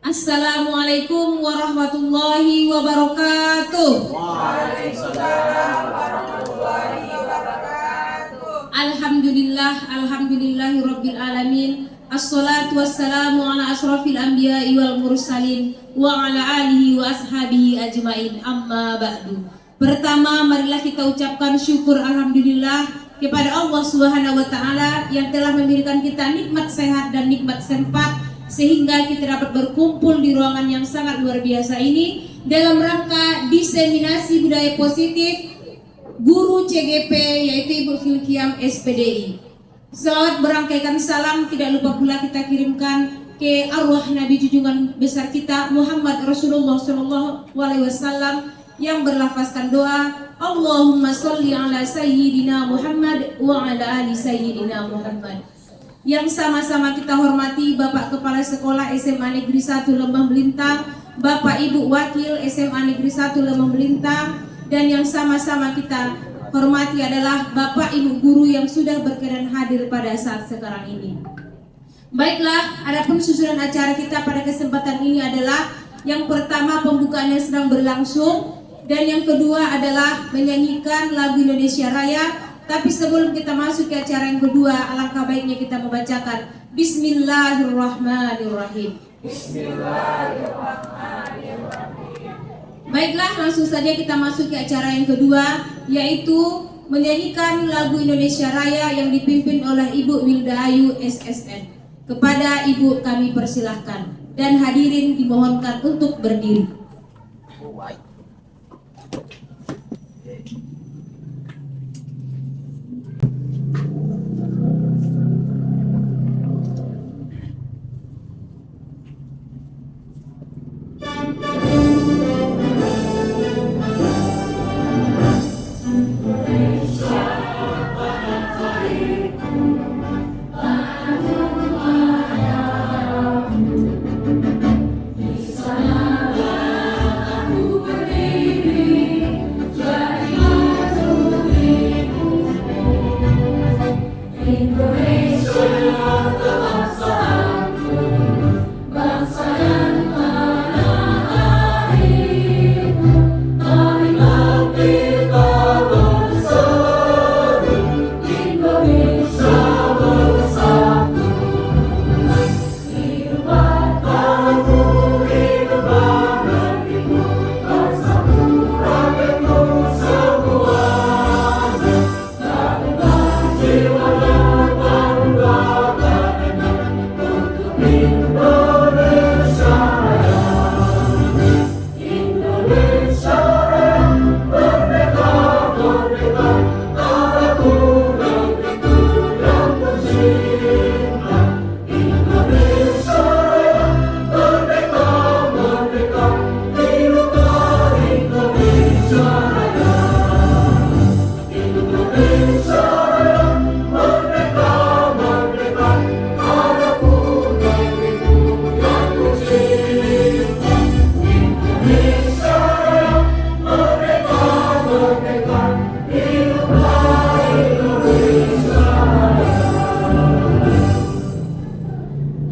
Assalamualaikum warahmatullahi wabarakatuh. Waalaikumsalam warahmatullahi wabarakatuh. Alhamdulillahi rabbil alamin. Assalatu wassalamu ala asrafil anbiya'i wal mursalin wa ala alihi wa ashabihi ajmain. Amma ba'du. Pertama, marilah kita ucapkan syukur alhamdulillah kepada Allah Subhanahu wa taala yang telah memberikan kita nikmat sehat dan nikmat sempat sehingga kita dapat berkumpul di ruangan yang sangat luar biasa ini dalam rangka diseminasi budaya positif guru CGP yaitu Ibu Filkiam SPDI. Selawat berangkaikan salam tidak lupa pula kita kirimkan ke arwah Nabi junjungan besar kita Muhammad Rasulullah SAW yang berlafazkan doa Allahumma sholli ala sayyidina Muhammad wa ala ali sayyidina Muhammad. Yang sama-sama kita hormati Bapak Kepala Sekolah SMA Negeri 1 Lembah Melintang, Bapak Ibu Wakil SMA Negeri 1 Lembah Melintang, dan yang sama-sama kita hormati adalah Bapak Ibu Guru yang sudah berkenan hadir pada saat sekarang ini. Baiklah, adapun susunan acara kita pada kesempatan ini adalah yang pertama pembukaan yang sedang berlangsung, dan yang kedua adalah menyanyikan lagu Indonesia Raya. Tapi sebelum kita masuk ke acara yang kedua, alangkah baiknya kita membacakan Bismillahirrahmanirrahim. Bismillahirrahmanirrahim. Baiklah, langsung saja kita masuk ke acara yang kedua, yaitu menyanyikan lagu Indonesia Raya yang dipimpin oleh Ibu Wilda Ayu SSN. Kepada Ibu kami persilahkan, dan hadirin dimohonkan untuk berdiri.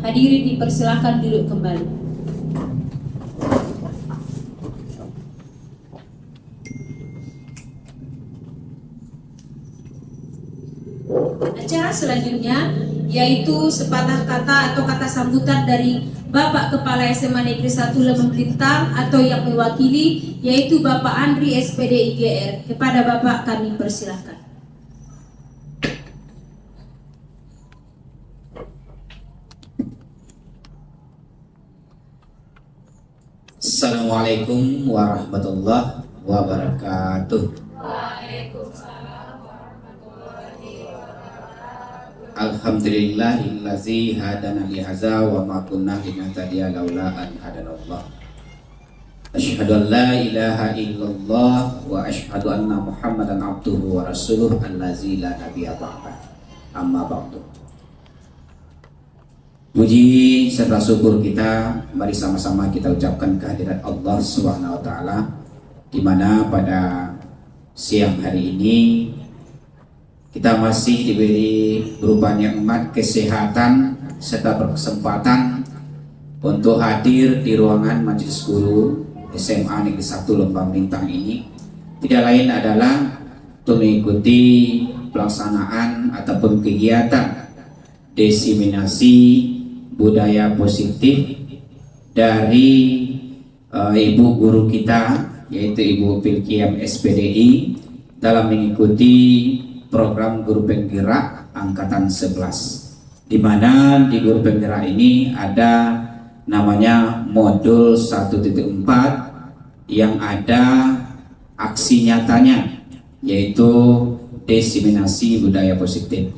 Hadirin dipersilahkan duduk kembali. Acara selanjutnya yaitu sepatah kata atau kata sambutan dari Bapak Kepala SMA Negeri 1 Lembah Melintang atau yang mewakili yaitu Bapak Andri SPD IGR. Kepada Bapak kami persilahkan. Assalamualaikum warahmatullahi wabarakatuh. Waalaikumsalam warahmatullahi wabarakatuh. Alhamdulillahillazi hadana li hadza wa ma kunna linahtadiya laula an hadanallah. Asyhadu an la ilaha illallah wa asyhadu anna Muhammadan abduhu wa rasuluh allazi la nabiyya ba'da. Amma ba'du. Puji serta syukur kita mari sama-sama kita ucapkan kehadirat Allah Subhanahu wa taala di mana pada siang hari ini kita masih diberi berupa nikmat kesehatan serta berkesempatan untuk hadir di ruangan Majelis Guru SMA Negeri 1 Lembang Lintang ini tidak lain adalah untuk mengikuti pelaksanaan ataupun kegiatan diseminasi budaya positif dari ibu guru kita, yaitu Ibu Filkiam SPDI, dalam mengikuti program guru penggerak angkatan 11, di mana di guru penggerak ini ada namanya modul 1.4 yang ada aksi nyatanya, yaitu diseminasi budaya positif.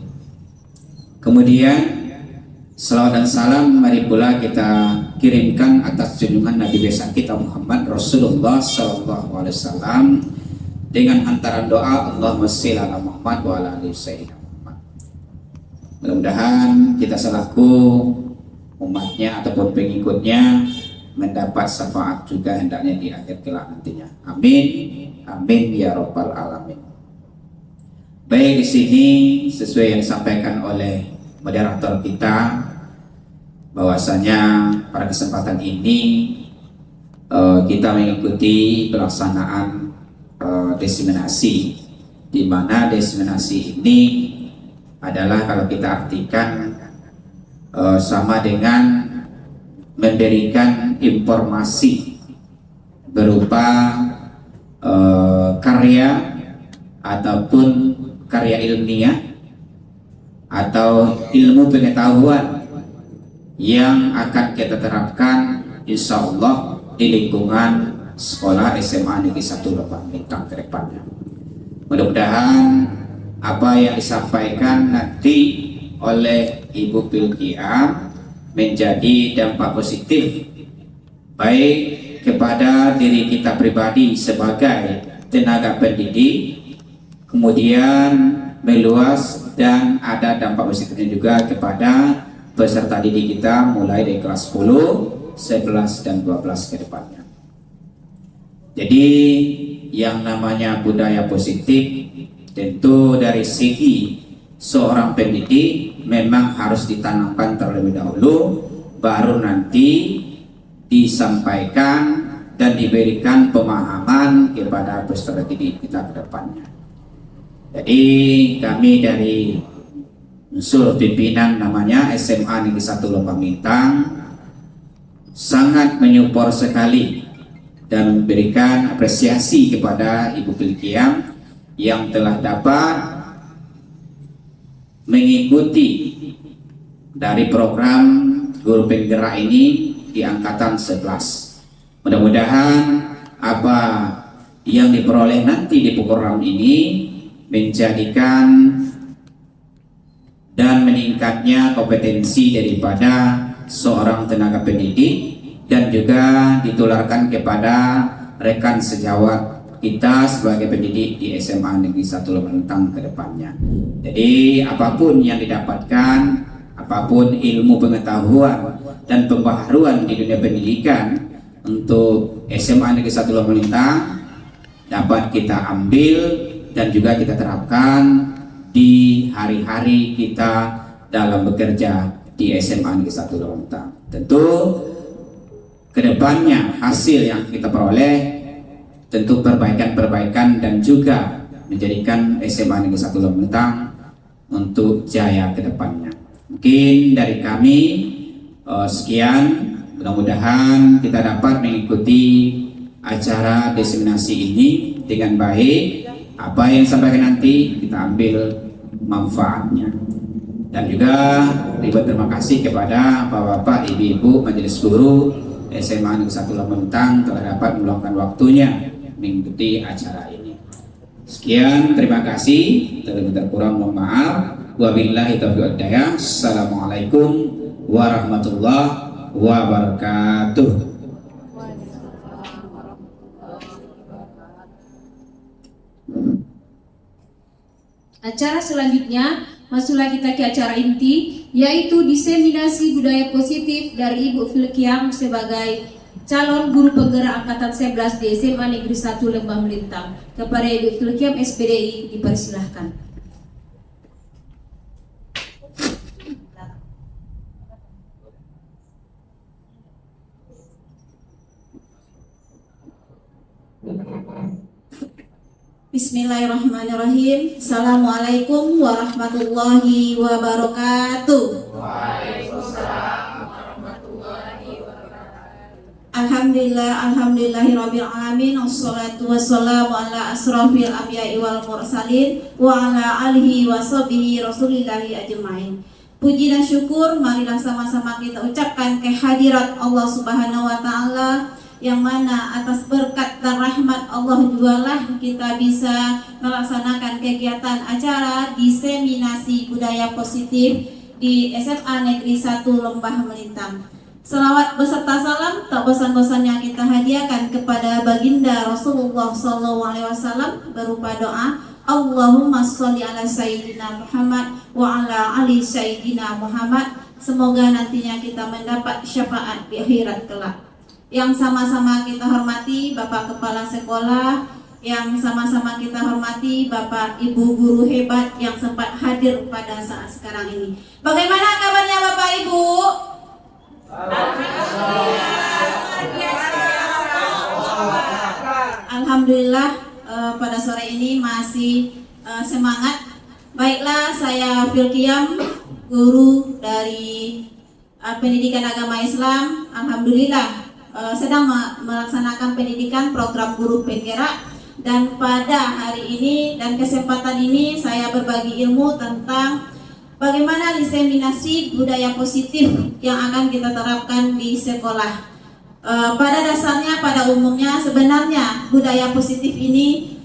Kemudian selawat dan salam mari pula kita kirimkan atas junjungan Nabi besar kita Muhammad Rasulullah SAW dengan hantaran doa Allahumma sholli ala Muhammad wa ala ali sayyidina Muhammad. Mudah-mudahan kita selaku umatnya ataupun pengikutnya mendapat syafaat juga hendaknya di akhir kelak nantinya. Amin, amin ya rabbal alamin. Baik, di sini sesuai yang disampaikan oleh moderator kita, bahwasanya pada kesempatan ini kita mengikuti pelaksanaan diseminasi, di mana diseminasi ini adalah kalau kita artikan sama dengan memberikan informasi berupa karya ataupun karya ilmiah atau ilmu pengetahuan yang akan kita terapkan insya Allah di lingkungan sekolah SMA Negeri 1 Lembang Lintang ke depannya. Mudah-mudahan apa yang disampaikan nanti oleh Ibu Filkiam menjadi dampak positif baik kepada diri kita pribadi sebagai tenaga pendidik, kemudian meluas dan ada dampak positifnya juga kepada peserta didik kita mulai dari kelas 10, 11 dan 12 ke depannya. Jadi yang namanya budaya positif tentu dari segi seorang pendidik memang harus ditanamkan terlebih dahulu, baru nanti disampaikan dan diberikan pemahaman kepada peserta didik kita ke depannya. Jadi kami dari unsur pimpinan namanya SMA Negeri 1 Lembang Lintang sangat menyupport sekali dan memberikan apresiasi kepada Ibu Filkiam yang telah dapat mengikuti dari program guru penggerak ini di angkatan 11. Mudah-mudahan apa yang diperoleh nanti di program ini menjadikan dan meningkatnya kompetensi daripada seorang tenaga pendidik dan juga ditularkan kepada rekan sejawat kita sebagai pendidik di SMA Negeri 1 Lembang Lintang ke depannya. Jadi apapun yang didapatkan, apapun ilmu pengetahuan dan pembaharuan di dunia pendidikan untuk SMA Negeri 1 Lembang Lintang dapat kita ambil dan juga kita terapkan di hari-hari kita dalam bekerja di SMA Negeri 1 Lembang Lintang. Tentu kedepannya hasil yang kita peroleh tentu perbaikan-perbaikan dan juga menjadikan SMA Negeri 1 Lembang Lintang untuk jaya kedepannya. Mungkin dari kami sekian, mudah-mudahan kita dapat mengikuti acara diseminasi ini dengan baik. Apa yang disampaikan nanti kita ambil manfaatnya. Dan juga terima kasih kepada Bapak-bapak, Ibu-ibu Majelis Guru SMA Negeri 1 Lembang Lintang telah dapat meluangkan waktunya mengikuti acara ini. Sekian, terima kasih. Terlebih kurang mohon maaf. Wabillahi taufiq wal hidayah. Assalamualaikum warahmatullahi wabarakatuh. Acara selanjutnya masuklah kita ke acara inti, yaitu diseminasi budaya positif dari Ibu Filkiam sebagai calon guru penggerak angkatan 11 di SMA Negeri 1 Lembang Lintang. Kepada Ibu Filkiam SPDI dipersilahkan. Bismillahirrahmanirrahim. Assalamualaikum warahmatullahi wabarakatuh. Alhamdulillahirabbil alamin. Wassalatu wassalamu ala asrofil anbiya'i wal mursalin wa ala alihi wa sahbihi rasulillahi ajmain. Puji dan syukur marilah sama-sama kita ucapkan kehadirat Allah Subhanahu wa taala, yang mana atas berkat dan rahmat Allah jugalah kita bisa melaksanakan kegiatan acara diseminasi budaya positif di SMA Negeri 1 Lembah Melintang. Selawat beserta salam tak bosan-bosannya kita hadiahkan kepada baginda Rasulullah SAW berupa doa Allahumma sholli ala sayyidina Muhammad wa ala ali sayyidina Muhammad. Semoga nantinya kita mendapat syafaat di akhirat kelak. Yang sama-sama kita hormati Bapak Kepala Sekolah, yang sama-sama kita hormati Bapak Ibu guru hebat yang sempat hadir pada saat sekarang ini. Bagaimana kabarnya Bapak Ibu? Alhamdulillah pada sore ini masih semangat. Baiklah, saya Filkiam, guru dari Pendidikan Agama Islam. Alhamdulillah sedang melaksanakan pendidikan program guru penggerak, dan pada hari ini dan kesempatan ini saya berbagi ilmu tentang bagaimana diseminasi budaya positif yang akan kita terapkan di sekolah. Pada dasarnya, pada umumnya sebenarnya budaya positif ini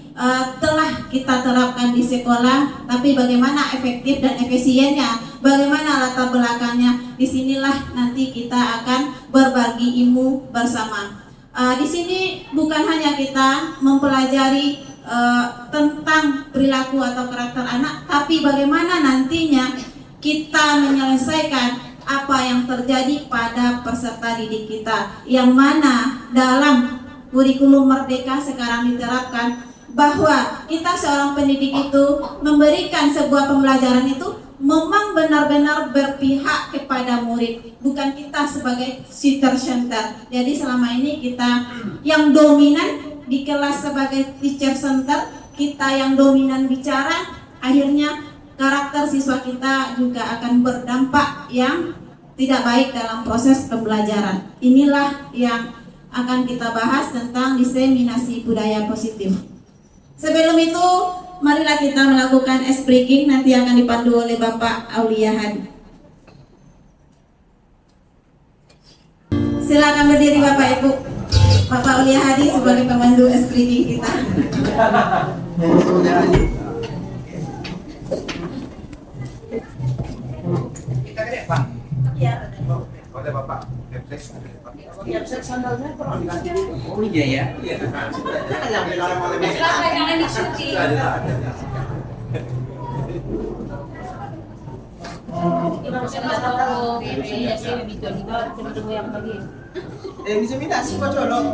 telah kita terapkan di sekolah, tapi bagaimana efektif dan efisiennya, bagaimana latar belakangnya, disinilah nanti kita akan berbagi ilmu bersama. Di sini bukan hanya kita mempelajari tentang perilaku atau karakter anak, tapi bagaimana nantinya kita menyelesaikan apa yang terjadi pada peserta didik kita, yang mana dalam kurikulum Merdeka sekarang diterapkan bahwa kita seorang pendidik itu memberikan sebuah pembelajaran itu memang benar-benar berpihak kepada murid, bukan kita sebagai teacher center. Jadi selama ini kita yang dominan di kelas sebagai teacher center, kita yang dominan bicara, akhirnya karakter siswa kita juga akan berdampak yang tidak baik dalam proses pembelajaran. Inilah yang akan kita bahas tentang diseminasi budaya positif. Sebelum itu, marilah kita melakukan ice breaking, nanti akan dipandu oleh Bapak Aulia Hadi. Silakan berdiri Bapak Ibu. Bapak Aulia Hadi sebagai pemandu ice breaking kita. Kita gede, Pak. Ya. Oleh Bapak. Sandalnya pernah diganti. Oh iya ya. Iya. Jangan dicuci. Diseminasi kok colok.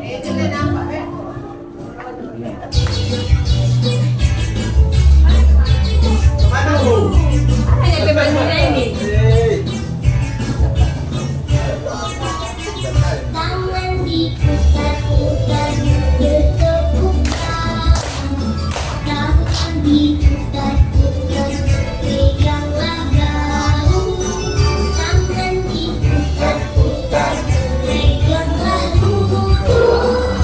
Aduh. Hanya bebannya ini. Tangan diputar-putar, bertepuk tangan diputar-putar, peganglah daun. Tangan diputar-putar, peganglah daun.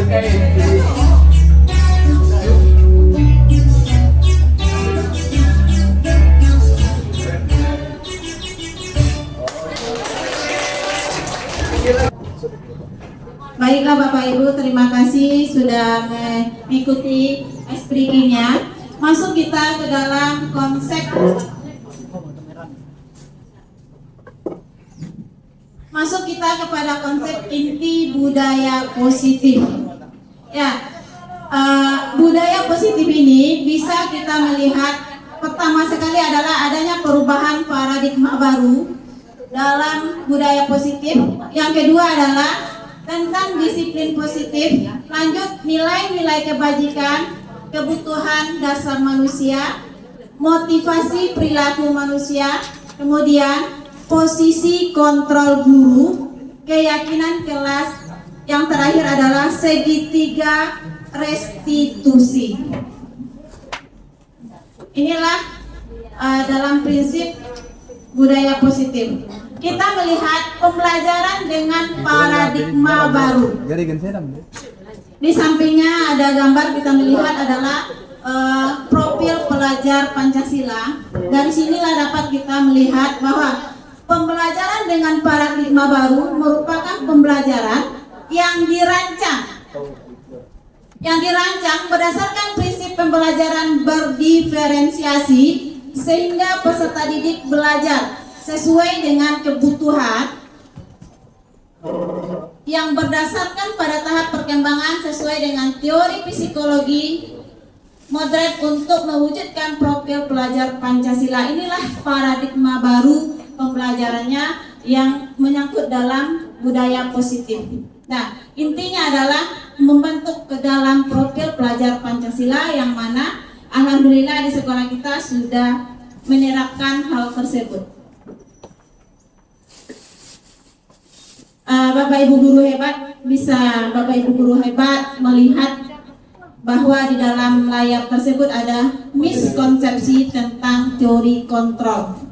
Baiklah Bapak Ibu, terima kasih sudah mengikuti SPRIGI-nya. Masuk kita ke dalam konsep kepada konsep inti budaya positif. Ya, budaya positif ini bisa kita melihat pertama sekali adalah adanya perubahan paradigma baru dalam budaya positif. Yang kedua adalah tentang disiplin positif, lanjut nilai-nilai kebajikan, kebutuhan dasar manusia, motivasi perilaku manusia, kemudian posisi kontrol guru, keyakinan kelas, yang terakhir adalah segitiga restitusi. Inilah dalam prinsip budaya positif. Kita melihat pembelajaran dengan paradigma baru. Di sampingnya ada gambar, kita melihat adalah profil pelajar Pancasila. Dari sinilah dapat kita melihat bahwa pembelajaran dengan paradigma baru merupakan pembelajaran yang dirancang berdasarkan prinsip pembelajaran berdiferensiasi, sehingga peserta didik belajar sesuai dengan kebutuhan yang berdasarkan pada tahap perkembangan sesuai dengan teori psikologi moderat untuk mewujudkan profil pelajar Pancasila. Inilah paradigma baru pembelajarannya yang menyangkut dalam budaya positif. Nah, intinya adalah membentuk ke dalam profil pelajar Pancasila, yang mana alhamdulillah di sekolah kita sudah menerapkan hal tersebut. Bapak Ibu guru hebat, bisa Bapak Ibu guru hebat melihat bahwa di dalam layar tersebut ada miskonsepsi tentang teori kontrol.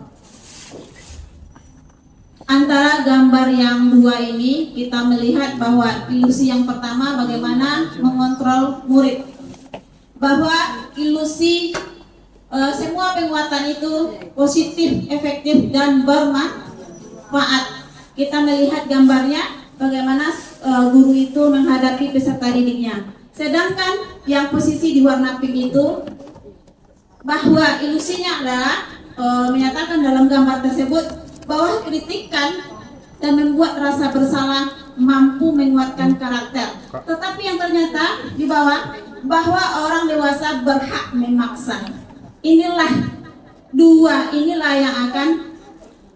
Antara gambar yang dua ini kita melihat bahwa ilusi yang pertama bagaimana mengontrol murid, bahwa ilusi semua penguatan itu positif, efektif, dan bermanfaat. Kita melihat gambarnya bagaimana guru itu menghadapi peserta didiknya. Sedangkan yang posisi di warna pink itu, bahwa ilusinya adalah menyatakan dalam gambar tersebut bahwa kritikan dan membuat rasa bersalah mampu menguatkan karakter. Tetapi yang ternyata di bawah, bahwa orang dewasa berhak memaksa. Inilah yang akan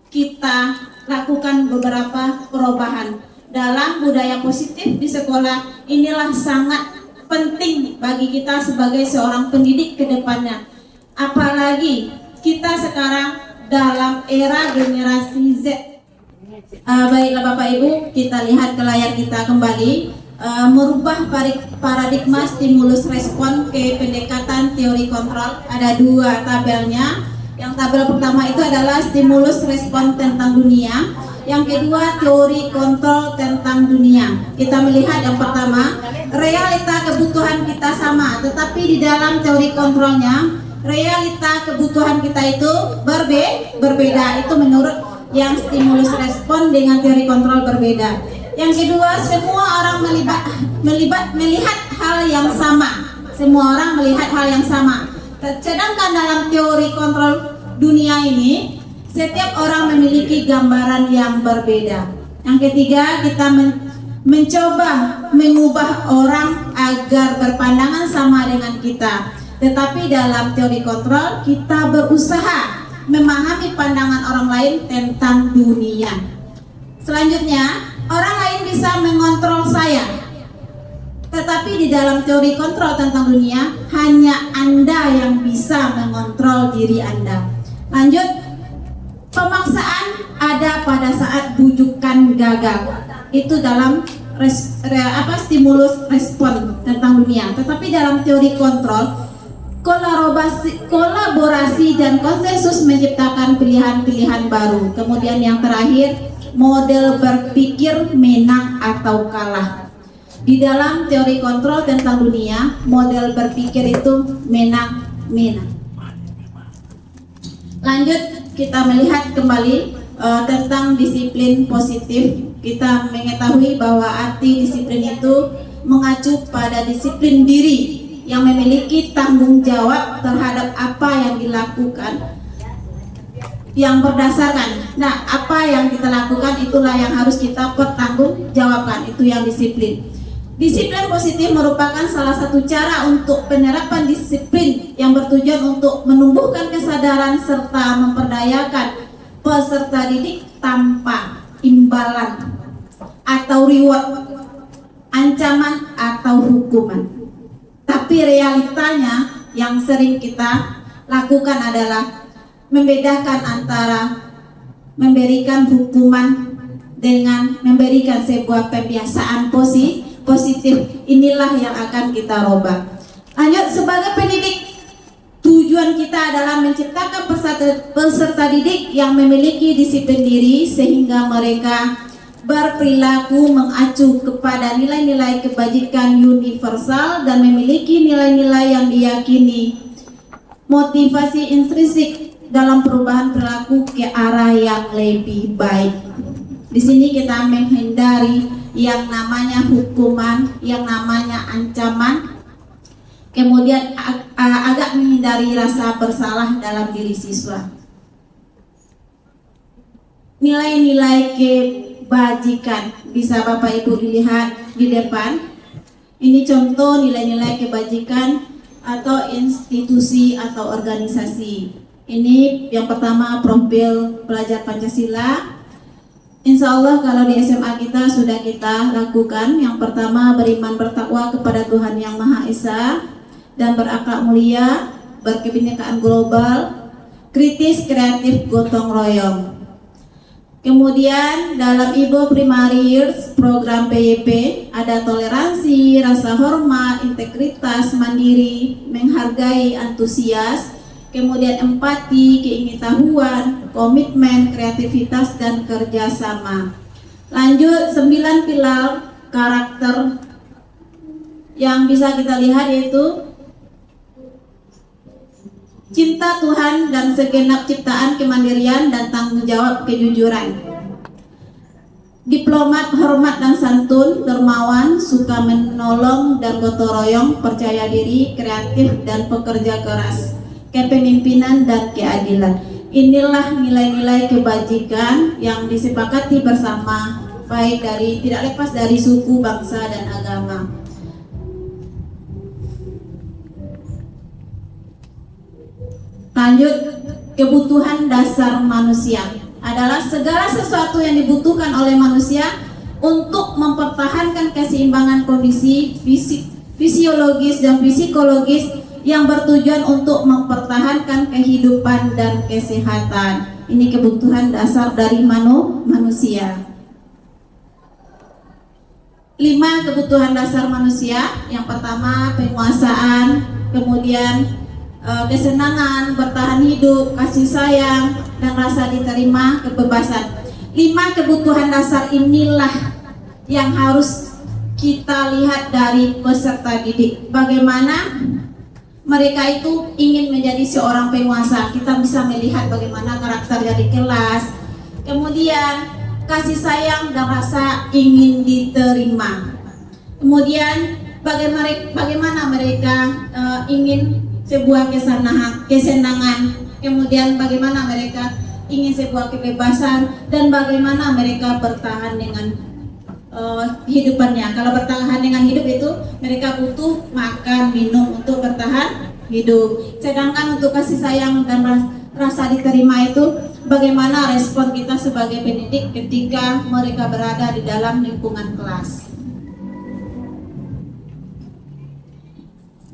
kita lakukan beberapa perubahan dalam budaya positif di sekolah. Inilah sangat penting bagi kita sebagai seorang pendidik ke depannya. Apalagi kita sekarang dalam era generasi Z. Baiklah Bapak Ibu, kita lihat ke layar kita kembali. Merubah paradigma stimulus respon ke pendekatan teori kontrol. Ada dua tabelnya. Yang tabel pertama itu adalah stimulus respon tentang dunia, yang kedua teori kontrol tentang dunia. Kita melihat yang pertama, realita kebutuhan kita sama, tetapi di dalam teori kontrolnya realita kebutuhan kita itu berbeda. Itu menurut yang stimulus respon dengan teori kontrol berbeda. Yang kedua, semua orang melihat hal yang sama. Semua orang melihat hal yang sama. Sedangkan dalam teori kontrol dunia ini, setiap orang memiliki gambaran yang berbeda. Yang ketiga, kita mencoba mengubah orang agar berpandangan sama dengan kita. Tetapi dalam teori kontrol, kita berusaha memahami pandangan orang lain tentang dunia. Selanjutnya, orang lain bisa mengontrol saya. Tetapi di dalam teori kontrol tentang dunia, hanya Anda yang bisa mengontrol diri Anda. Lanjut, pemaksaan ada pada saat bujukan gagal. Itu dalam stimulus respon tentang dunia. Tetapi dalam teori kontrol, kolaborasi dan konsensus menciptakan pilihan-pilihan baru. Kemudian yang terakhir, model berpikir menang atau kalah. Di dalam teori kontrol tentang dunia, model berpikir itu menang-menang. Lanjut, kita melihat kembali tentang disiplin positif. Kita mengetahui bahwa arti disiplin itu mengacu pada disiplin diri yang memiliki tanggung jawab terhadap apa yang dilakukan, yang berdasarkan, nah apa yang kita lakukan itulah yang harus kita pertanggungjawabkan, itu yang disiplin. Disiplin positif merupakan salah satu cara untuk penerapan disiplin yang bertujuan untuk menumbuhkan kesadaran serta memperdayakan peserta didik tanpa imbalan atau reward, ancaman atau hukuman. Tapi realitanya yang sering kita lakukan adalah membedakan antara memberikan hukuman dengan memberikan sebuah pembiasaan positif. Inilah yang akan kita robah. Lanjut, sebagai pendidik, tujuan kita adalah menciptakan peserta didik yang memiliki disiplin diri sehingga mereka berperilaku mengacu kepada nilai-nilai kebajikan universal dan memiliki nilai-nilai yang diyakini, motivasi intrinsik dalam perubahan perilaku ke arah yang lebih baik. Di sini kita menghindari yang namanya hukuman, yang namanya ancaman, kemudian agak menghindari rasa bersalah dalam diri siswa. Nilai-nilai kebajikan bisa Bapak Ibu dilihat di depan. Ini contoh nilai-nilai kebajikan atau institusi atau organisasi. Ini yang pertama, profil pelajar Pancasila. Insya Allah kalau di SMA kita sudah kita lakukan. Yang pertama, beriman bertakwa kepada Tuhan Yang Maha Esa dan berakhlak mulia, berkebinekaan global, kritis, kreatif, gotong royong. Kemudian dalam Ibo Primary Years program PYP ada toleransi, rasa hormat, integritas, mandiri, menghargai, antusias, kemudian empati, keingetahuan, komitmen, kreativitas, dan kerjasama. Lanjut, 9 pilar karakter yang bisa kita lihat yaitu cinta Tuhan dan segenap ciptaan, kemandirian dan tanggung jawab, kejujuran. Diplomat, hormat dan santun, dermawan, suka menolong dan gotong royong, percaya diri, kreatif dan pekerja keras, kepemimpinan dan keadilan. Inilah nilai-nilai kebajikan yang disepakati bersama, baik dari tidak lepas dari suku, bangsa dan agama. Lanjut, kebutuhan dasar manusia adalah segala sesuatu yang dibutuhkan oleh manusia untuk mempertahankan keseimbangan kondisi fisik, fisiologis dan psikologis yang bertujuan untuk mempertahankan kehidupan dan kesehatan. Ini kebutuhan dasar dari manusia. 5 kebutuhan dasar manusia. Yang pertama, penguasaan, kemudian kesenangan, bertahan hidup, kasih sayang, dan rasa diterima, kebebasan. 5 kebutuhan dasar inilah yang harus kita lihat dari peserta didik. Bagaimana mereka itu ingin menjadi seorang penguasa. Kita bisa melihat bagaimana karakternya di kelas. Kemudian kasih sayang dan rasa ingin diterima. Kemudian bagaimana mereka ingin sebuah kesenangan. Kemudian bagaimana mereka ingin sebuah kebebasan dan bagaimana mereka bertahan dengan kehidupannya. Kalau bertahan dengan hidup itu mereka butuh makan, minum untuk bertahan hidup. Sedangkan untuk kasih sayang dan rasa diterima itu bagaimana respon kita sebagai pendidik ketika mereka berada di dalam lingkungan kelas.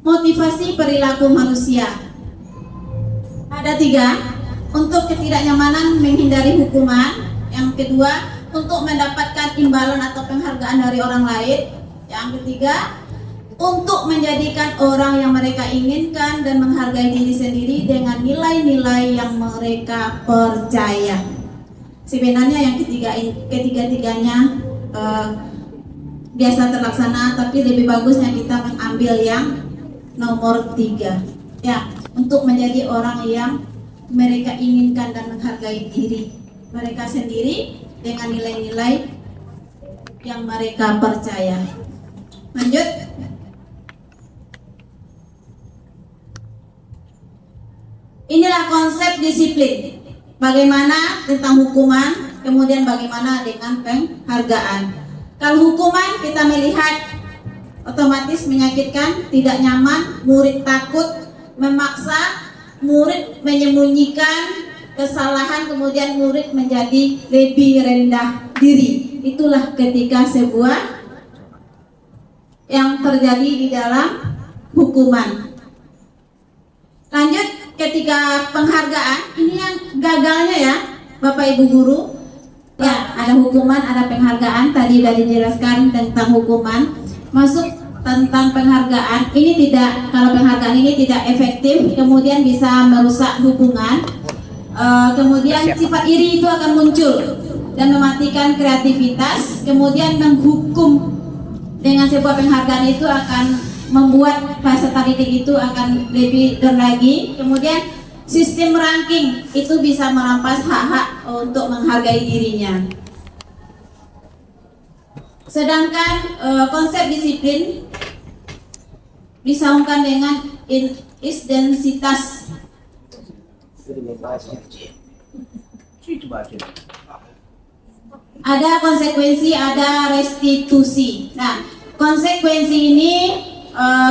Motivasi perilaku manusia ada 3. Untuk ketidaknyamanan, menghindari hukuman. Yang kedua, untuk mendapatkan imbalan atau penghargaan dari orang lain. Yang ketiga, untuk menjadikan orang yang mereka inginkan dan menghargai diri sendiri dengan nilai-nilai yang mereka percaya. Sebenarnya yang ketiga-tiganya biasa terlaksana, tapi lebih bagusnya kita mengambil yang nomor 3 ya, untuk menjadi orang yang mereka inginkan dan menghargai diri mereka sendiri dengan nilai-nilai yang mereka percaya. Lanjut. Inilah konsep disiplin. Bagaimana tentang hukuman, kemudian bagaimana dengan penghargaan. Kalau hukuman kita melihat otomatis menyakitkan, tidak nyaman, murid takut, memaksa, murid menyembunyikan kesalahan, kemudian murid menjadi lebih rendah diri. Itulah ketika sebuah yang terjadi di dalam hukuman. Lanjut, ketika penghargaan, ini yang gagalnya ya Bapak Ibu Guru. Ya, ada hukuman, ada penghargaan. Tadi sudah dijelaskan tentang hukuman. Masuk tentang penghargaan. Ini tidak, kalau penghargaan ini tidak efektif, kemudian bisa merusak hubungan. Kemudian sifat iri itu akan muncul dan mematikan kreativitas. Kemudian menghukum dengan sebuah penghargaan itu akan membuat peserta didik itu akan lebih down lagi. Kemudian sistem ranking itu bisa merampas hak-hak untuk menghargai dirinya. Sedangkan konsep disiplin disambungkan dengan intensitas. Ada konsekuensi, ada restitusi. Nah, konsekuensi ini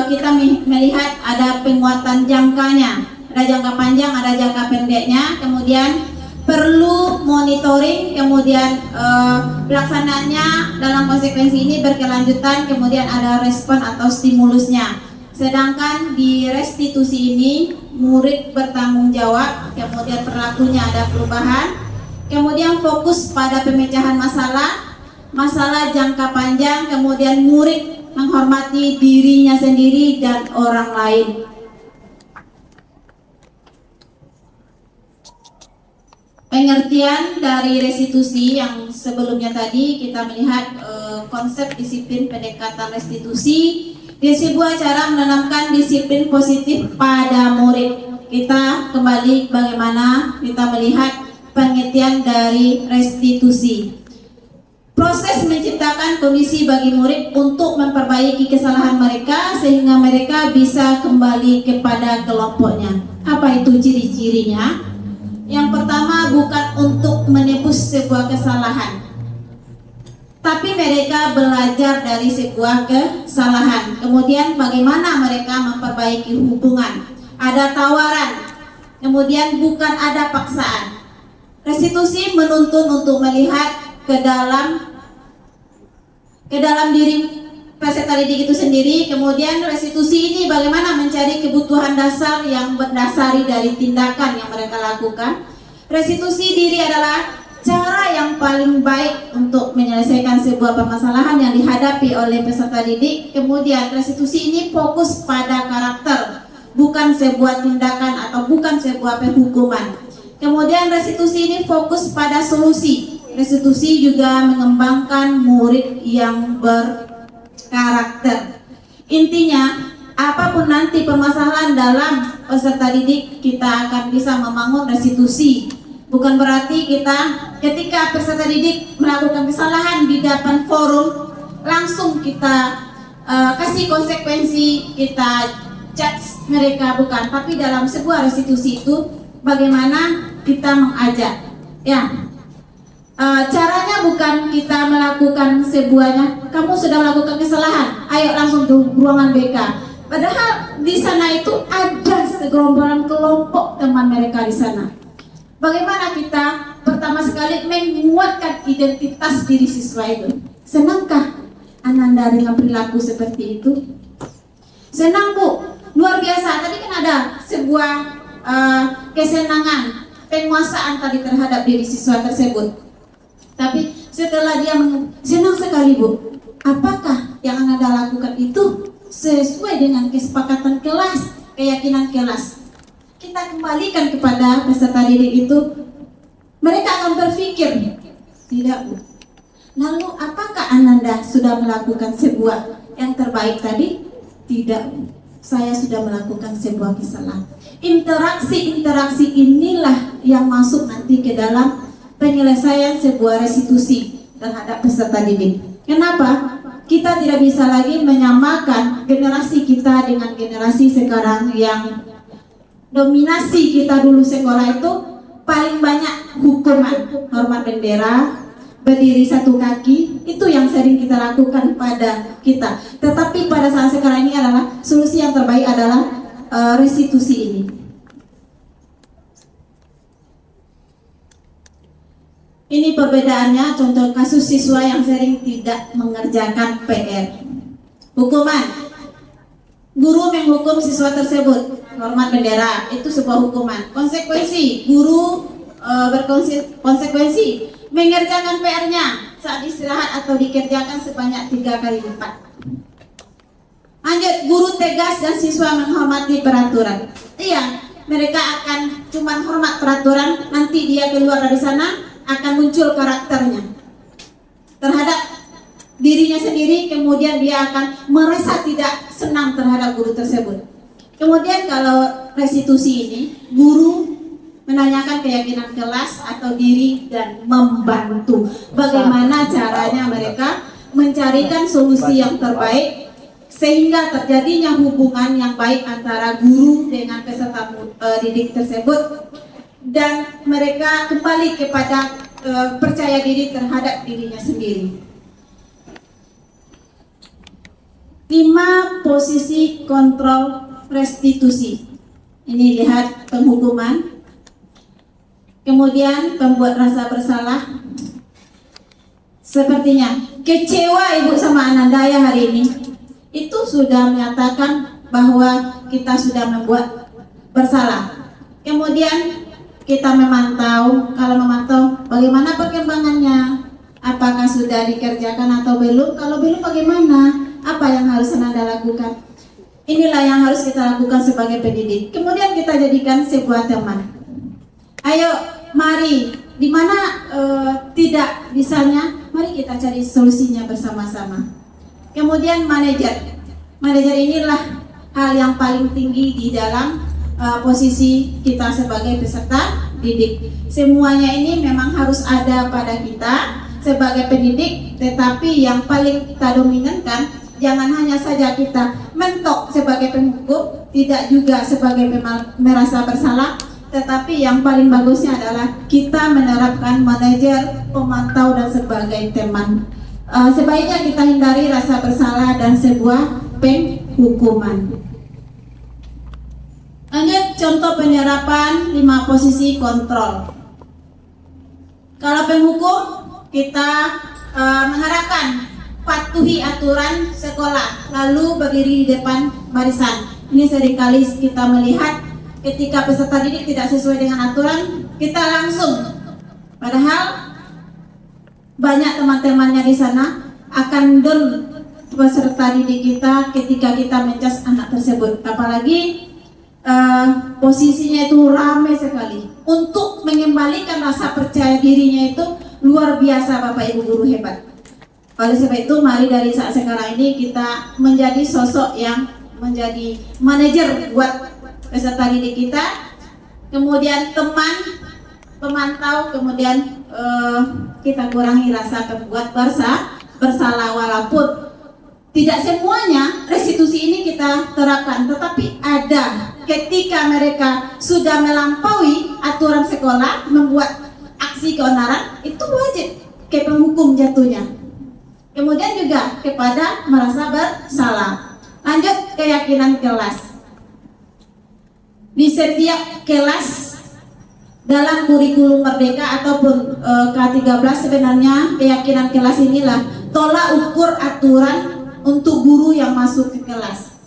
kita melihat ada penguatan jangkanya. Ada jangka panjang, ada jangka pendeknya, kemudian perlu monitoring, kemudian pelaksanaannya dalam konsekuensi ini berkelanjutan, kemudian ada respon atau stimulusnya. Sedangkan di restitusi ini murid bertanggung jawab, kemudian perilakunya ada perubahan, kemudian fokus pada pemecahan masalah jangka panjang, kemudian murid menghormati dirinya sendiri dan orang lain. Pengertian dari restitusi yang sebelumnya tadi kita melihat konsep disiplin pendekatan restitusi di sebuah cara menanamkan disiplin positif pada murid. Kita kembali bagaimana kita melihat pengertian dari restitusi. Proses menciptakan kondisi bagi murid untuk memperbaiki kesalahan mereka sehingga mereka bisa kembali kepada kelompoknya. Apa itu ciri-cirinya? Yang pertama, bukan untuk menebus sebuah kesalahan, tapi mereka belajar dari sebuah kesalahan. Kemudian bagaimana mereka memperbaiki hubungan. Ada tawaran, kemudian bukan ada paksaan. Restitusi menuntun untuk melihat ke dalam diri peserta didik itu sendiri. Kemudian restitusi ini bagaimana mencari kebutuhan dasar yang berdasari dari tindakan yang mereka lakukan. Restitusi diri adalah cara yang paling baik untuk menyelesaikan sebuah permasalahan yang dihadapi oleh peserta didik. Kemudian restitusi ini fokus pada karakter, bukan sebuah tindakan atau bukan sebuah penghukuman. Kemudian restitusi ini fokus pada solusi. Restitusi juga mengembangkan murid yang berkarakter. Intinya, apapun nanti permasalahan dalam peserta didik, kita akan bisa membangun restitusi. Bukan berarti kita ketika peserta didik melakukan kesalahan di depan forum langsung kita kasih konsekuensi, kita judge mereka, bukan. Tapi dalam sebuah restitusi itu bagaimana kita mengajak, ya. Caranya bukan kita melakukan sebuahnya, kamu sudah melakukan kesalahan, ayo langsung ke ruangan BK. Padahal di sana itu ada segerombolan kelompok teman mereka di sana. Bagaimana kita pertama sekali menguatkan identitas diri siswa itu? Senangkah Ananda dengan perilaku seperti itu? Senang Bu, luar biasa. Tadi kan ada sebuah kesenangan, penguasaan tadi terhadap diri siswa tersebut. Tapi setelah dia senang sekali Bu, apakah yang Anda lakukan itu sesuai dengan kesepakatan kelas, keyakinan kelas? Kita kembalikan kepada peserta didik itu, mereka akan berpikir, tidak Bu, Lalu apakah Ananda sudah melakukan sebuah yang terbaik tadi? Tidak. Saya sudah melakukan sebuah kesalahan. Interaksi-interaksi inilah yang masuk nanti ke dalam penyelesaian sebuah restitusi terhadap peserta didik. Kenapa? Kita tidak bisa lagi menyamakan generasi kita dengan generasi sekarang yang dominasi kita dulu sekolah itu paling banyak hukuman, hormat bendera, berdiri satu kaki, itu yang sering kita lakukan pada kita. Tetapi pada saat sekarang ini adalah solusi yang terbaik adalah restitusi ini. Ini perbedaannya, contoh kasus siswa yang sering tidak mengerjakan PR. Hukuman, guru menghukum siswa tersebut, hormat bendera, itu sebuah hukuman. Konsekuensi, guru berkonsekuensi mengerjakan PR-nya saat istirahat atau dikerjakan sebanyak 3 kali lipat. Lanjut, guru tegas dan siswa menghormati peraturan. Iya, mereka akan cuman hormat peraturan, nanti dia keluar dari sana akan muncul karakternya terhadap dirinya sendiri, kemudian dia akan merasa tidak senang terhadap guru tersebut. Kemudian kalau restitusi ini, guru menanyakan keyakinan kelas atau diri dan membantu bagaimana caranya mereka mencarikan solusi yang terbaik sehingga terjadinya hubungan yang baik antara guru dengan peserta didik tersebut dan mereka kembali kepada percaya diri terhadap dirinya sendiri. 5 posisi kontrol restitusi. Ini lihat penghukuman. Kemudian pembuat rasa bersalah. Sepertinya kecewa ibu sama Ananda ya hari ini. Itu sudah menyatakan bahwa kita sudah membuat bersalah. Kemudian kita memantau, kalau memantau bagaimana perkembangannya, apakah sudah dikerjakan atau belum, kalau belum bagaimana, apa yang harus Ananda lakukan. Inilah yang harus kita lakukan sebagai pendidik. Kemudian kita jadikan sebuah teman. Ayo, mari, di mana tidak bisanya, mari kita cari solusinya bersama-sama. Kemudian manajer inilah hal yang paling tinggi di dalam posisi kita sebagai peserta didik. Semuanya ini memang harus ada pada kita sebagai pendidik, tetapi yang paling kita dominankan, jangan hanya saja kita mentok sebagai penghukum, tidak juga sebagai merasa bersalah, tetapi yang paling bagusnya adalah kita menerapkan manajer, pemantau dan sebagai teman. Sebaiknya kita hindari rasa bersalah dan sebuah penghukuman. Lanjut, contoh penyerapan 5 posisi kontrol. Kalau penghukum, kita mengharapkan patuhi aturan sekolah, lalu berdiri di depan barisan. Ini seringkali kita melihat ketika peserta didik tidak sesuai dengan aturan, kita langsung, padahal banyak teman-temannya di sana akan down peserta didik kita ketika kita mencas anak tersebut. Apalagi posisinya itu ramai sekali. Untuk mengembalikan rasa percaya dirinya itu luar biasa Bapak Ibu guru hebat. Oleh sebab itu mari dari saat sekarang ini kita menjadi sosok yang menjadi manajer buat peserta didik kita, kemudian teman, pemantau, kemudian kita kurangi rasa pembuat bersalah walaupun tidak semuanya restitusi ini kita terapkan, tetapi ada ketika mereka sudah melampaui aturan sekolah, membuat aksi keonaran, itu wajib ke penghukum jatuhnya. Kemudian juga kepada merasa bersalah. Lanjut, keyakinan kelas. Di setiap kelas dalam kurikulum Merdeka ataupun K13 sebenarnya keyakinan kelas inilah tolak ukur aturan untuk guru yang masuk ke kelas.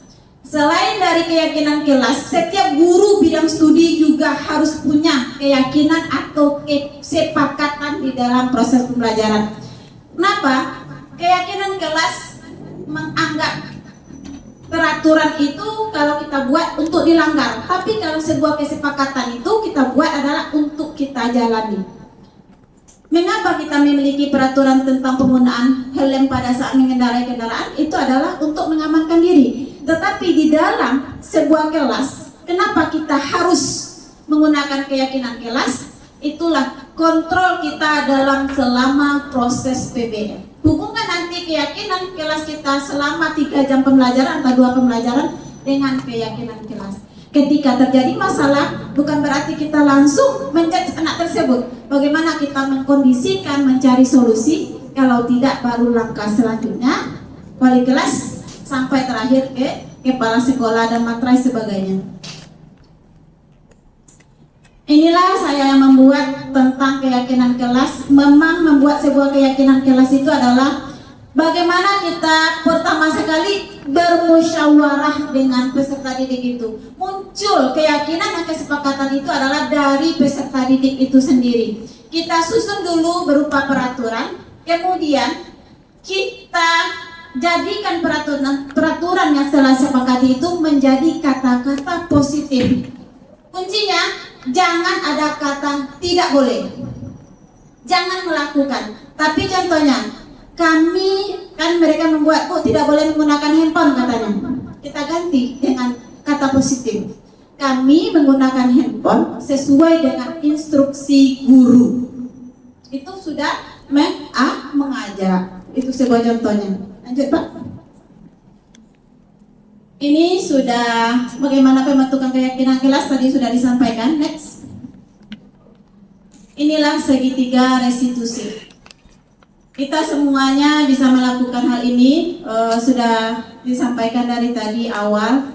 Selain dari keyakinan kelas, setiap guru bidang studi juga harus punya keyakinan atau kesepakatan di dalam proses pembelajaran. Kenapa? Keyakinan kelas menganggap peraturan itu kalau kita buat untuk dilanggar, tapi kalau sebuah kesepakatan itu kita buat adalah untuk kita jalani. Mengapa kita memiliki peraturan tentang penggunaan helm pada saat mengendarai kendaraan? Itu adalah untuk mengamankan diri. Tetapi di dalam sebuah kelas, kenapa kita harus menggunakan keyakinan kelas? Itulah kontrol kita dalam selama proses PBM. Hubungkan nanti keyakinan kelas kita selama 3 jam pembelajaran atau 2 pembelajaran dengan keyakinan kelas. Ketika terjadi masalah, bukan berarti kita langsung menjudge anak tersebut. Bagaimana kita mengkondisikan, mencari solusi. Kalau tidak, baru langkah selanjutnya wali kelas sampai terakhir ke kepala sekolah dan matrai sebagainya. Inilah saya yang membuat tentang keyakinan kelas. Memang membuat sebuah keyakinan kelas itu adalah bagaimana kita pertama sekali bermusyawarah dengan peserta didik itu. Muncul keyakinan dan kesepakatan itu adalah dari peserta didik itu sendiri. Kita susun dulu berupa peraturan, kemudian kita jadikan peraturan yang setelah sepakati itu menjadi kata-kata positif. Kuncinya, jangan ada kata tidak boleh, jangan melakukan. Tapi contohnya, mereka membuat tidak boleh menggunakan handphone katanya. Kita ganti dengan kata positif. Kami menggunakan handphone sesuai dengan instruksi guru. Itu sudah mengajak. Itu sebuah contohnya. Lanjut Pak. Ini sudah bagaimana pembentukan keyakinan kelas tadi sudah disampaikan. Next. Inilah segitiga restitusi. Kita semuanya bisa melakukan hal ini, sudah disampaikan dari tadi awal.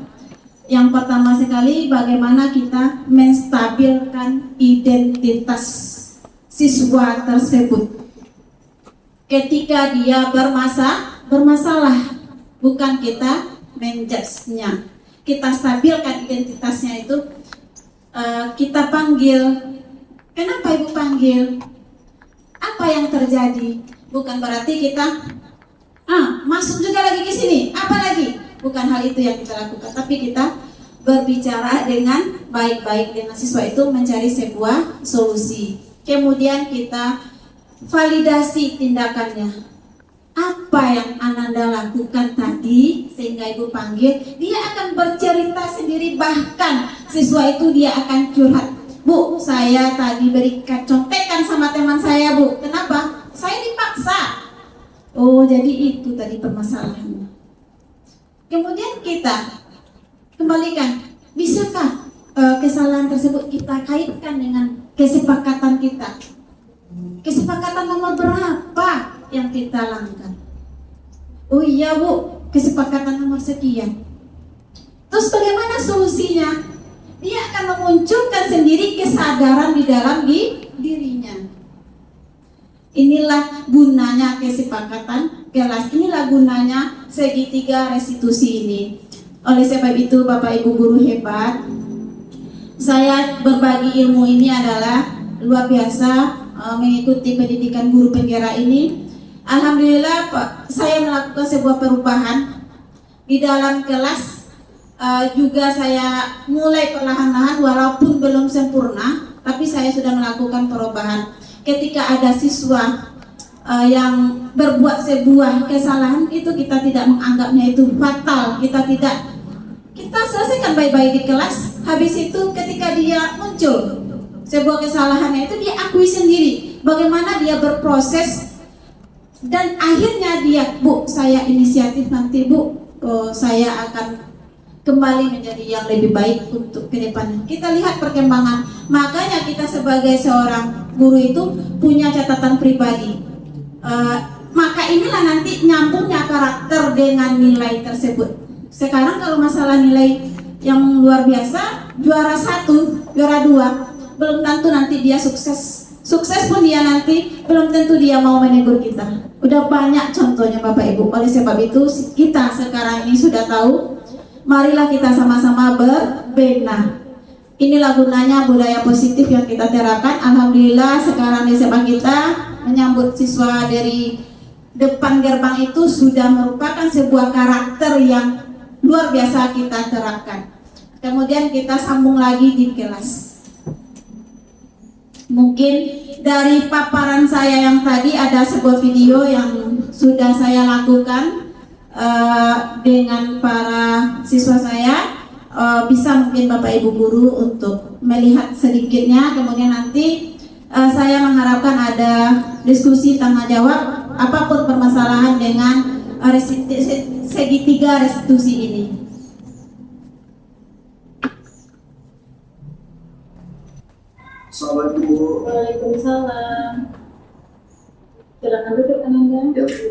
Yang pertama sekali bagaimana kita menstabilkan identitas siswa tersebut. Ketika dia bermasalah, bukan kita menjudge-nya. Kita stabilkan identitasnya itu, kita panggil. Kenapa ibu panggil? Apa yang terjadi? Bukan berarti kita masuk juga lagi ke sini. Apa lagi? Bukan hal itu yang kita lakukan, tapi kita berbicara dengan baik-baik dengan siswa itu mencari sebuah solusi. Kemudian kita validasi tindakannya. Apa yang Ananda lakukan tadi sehingga ibu panggil, dia akan bercerita sendiri, bahkan siswa itu dia akan curhat. Bu, saya tadi berikan contekan sama teman saya, Bu. Kenapa? Saya dipaksa. Oh, jadi itu tadi permasalahannya. Kemudian kita kembalikan, bisakah kesalahan tersebut kita kaitkan dengan kesepakatan kita? Kesepakatan nomor berapa yang kita langgar? Oh iya Bu, kesepakatan nomor sekian. Terus bagaimana solusinya? Dia akan memunculkan sendiri kesadaran di dalam dirinya. Inilah gunanya kesepakatan kelas, inilah gunanya segitiga restitusi ini. Oleh sebab itu Bapak Ibu guru hebat, saya berbagi ilmu ini adalah luar biasa. Mengikuti pendidikan guru penggerak ini, alhamdulillah saya melakukan sebuah perubahan di dalam kelas. Juga saya mulai perlahan-lahan walaupun belum sempurna, tapi saya sudah melakukan perubahan. Ketika ada siswa yang berbuat sebuah kesalahan, itu kita tidak menganggapnya itu fatal, kita selesaikan baik-baik di kelas. Habis itu ketika dia muncul sebuah kesalahannya, itu dia akui sendiri bagaimana dia berproses, dan akhirnya dia, Bu, saya inisiatif nanti Bu, saya akan kembali menjadi yang lebih baik untuk ke depannya. Kita lihat perkembangan. Makanya kita sebagai seorang guru itu punya catatan pribadi. Maka inilah nanti nyambungnya karakter dengan nilai tersebut. Sekarang kalau masalah nilai yang luar biasa, juara 1, juara 2, belum tentu nanti dia sukses. Sukses pun dia nanti belum tentu dia mau menegur kita. Udah banyak contohnya Bapak Ibu. Oleh sebab itu kita sekarang ini sudah tahu, marilah kita sama-sama berbenah. Inilah gunanya budaya positif yang kita terapkan. Alhamdulillah sekarang di SMA kita menyambut siswa dari depan gerbang itu sudah merupakan sebuah karakter yang luar biasa kita terapkan. Kemudian kita sambung lagi di kelas. Mungkin dari paparan saya yang tadi ada sebuah video yang sudah saya lakukan dengan para siswa saya. Bisa mungkin Bapak Ibu guru untuk melihat sedikitnya, kemudian nanti saya mengharapkan ada diskusi tanya jawab apapun permasalahan dengan segitiga restitusi ini. Assalamualaikum Bu. Waalaikumsalam. Silakan duduk Ananda. Ya Bu.